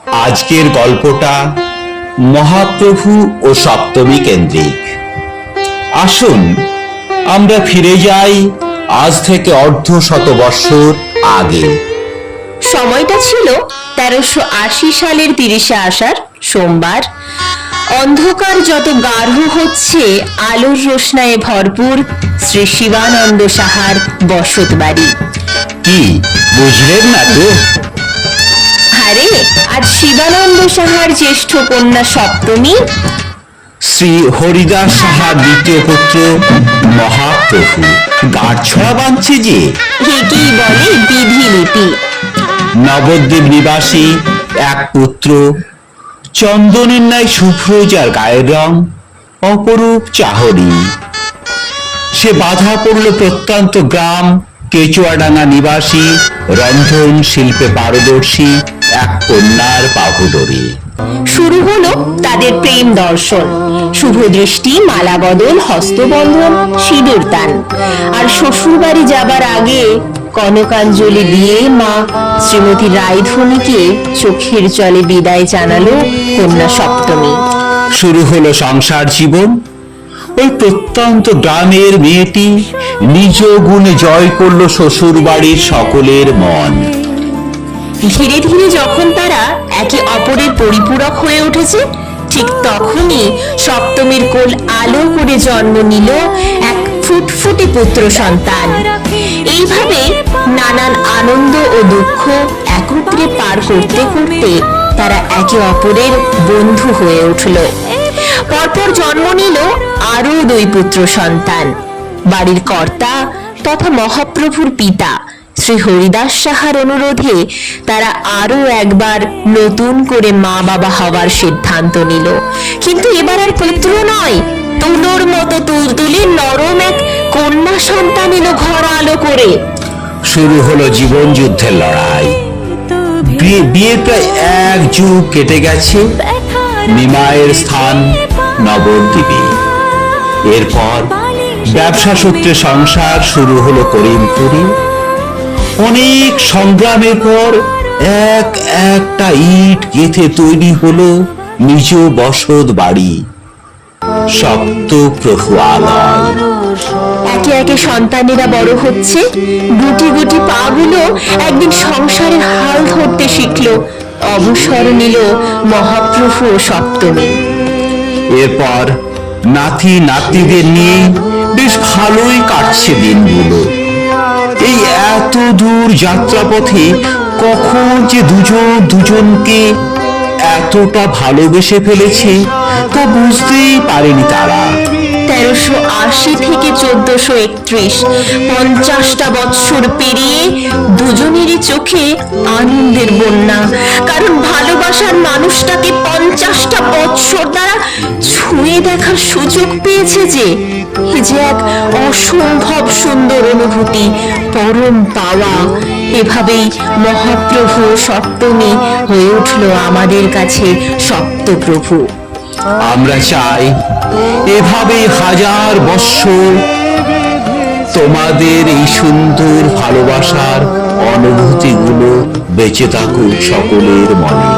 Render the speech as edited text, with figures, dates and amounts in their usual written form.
আজকের গল্পটা মহাপ্রভু ও সপ্তমী কেন্দ্রিক। আসুন আমরা ফিরে যাই আজ থেকে অর্ধ শত বৎসর আগে। সময়টা ছিল 1380 সালের 30শে আষাঢ় সোমবার। অন্ধকার যত গাঢ় হচ্ছে, আলোর রোশনায়ে ভরপুর শ্রী শিবানন্দ সাহার বসত বাড়ি। কি বুঝলেন না তো? আরে, আজ শিবানন্দ সাহার জ্যেষ্ঠ কন্যা সপ্তমী, শ্রী হরিদাস সাহার দ্বিতীয় পুত্র মহাপ্রভু গাঁটছড়া বাঁধছে যে। একেই বলে বিধিলিপি। নবদ্বীপ নিবাসী এক পুত্র, চন্দনের ন্যায় শুভ্র, যার গায়ের রং অপরূপ চাহনি। সে বাধা পড়ল প্রত্যন্ত গ্রাম কেচুয়াডাঙ্গা নিবাসী, রন্ধন শিল্পে পারদর্শী এক কন্যার বাহুডোরে। শুরু হলো তাদের প্রেম দর্শন, শুভ দৃষ্টি, মালা বদল, হস্তবন্ধন, সিঁদুর দান। আর শ্বশুর বাড়ি যাবার আগে কনকাঞ্জলি দিয়ে মা শ্রীমতী রায়ধনীকে চোখের জলে বিদায় জানালো কন্যা সপ্তমী। শুরু হলো সংসার জীবন। ওই প্রত্যন্ত গ্রামের মেয়েটি নিজ গুণে জয় করলো শ্বশুর বাড়ির সকলের মন। ধীরে ধীরে যখন তারা একে অপরের পরিপূরক হয়ে উঠেছে, ঠিক তখনই সপ্তমীর কোল আলো করে জন্ম নিল এক ফুটফুটে পুত্র সন্তান। এইভাবে নানান আনন্দ ও দুঃখ একত্রে পার করতে করতে তারা একে অপরের বন্ধু হয়ে উঠল। পরপর জন্ম নিল আরো 2 পুত্র সন্তান। বাড়ির কর্তা তথা মহাপ্রভুর পিতা শ্রী হরিদাস সাহার অনুরোধে তারা আরো একবার নতুন করে মা বাবা হওয়ার সিদ্ধান্ত নিল। কিন্তু এবার আর পুত্র নয়, তুলোর মতো তুলতুলে নরম এক কন্যা সন্তান এলো ঘর আলো করে। শুরু হলো জীবন যুদ্ধের লড়াই। বিয়ের প্রায় 1 যুগ কেটে গেছে। নিমায়ের স্থান নবদ্বীপে। এরপর ব্যবসা সূত্রে সংসার শুরু হলো করিমপুরে। অনেক সংগ্রামের পর একটা ইট গেঁথে তৈরি হলো নিজ বসত বাড়ি, সপ্তপ্রভু আলয়। একে একে সন্তানেরা বড় হচ্ছে। গুটি গুটি পাগুলো একদিন সংসারের হাল ধরতে শিখলো। অবসর নিল মহাপ্রভু ও সপ্তমী। এরপর নাতি নাতনিদের নিয়ে বেশ ভালোই কাটছে দিনগুলো। এই এত দূর যাত্রাপথে কখন যে দুজন দুজনকে এতটা ভালোবেসে ফেলেছে তা বুঝতেই পারেনি তারা। 1380 থেকে 1431, 50টা বৎসর পেরিয়ে দুজনেরই চোখে আনন্দের বন্যা। কারণ ভালোবাসার মানুষটাকে 50টা বৎসর তারা ছুঁয়ে দেখার সুযোগ পেয়েছে যে এক অসম্ভব সুন্দর অনুভূতি, পরম পাওয়া। এভাবেই মহাপ্রভু সপ্তমী হয়ে উঠল আমাদের কাছে সপ্তপ্রভু। আমরা চাই এভাবে 1000 বৎসর তোমাদের এই সুন্দর ভালোবাসার অনুভূতিগুলো বেঁচে থাকুক সকলের মনে।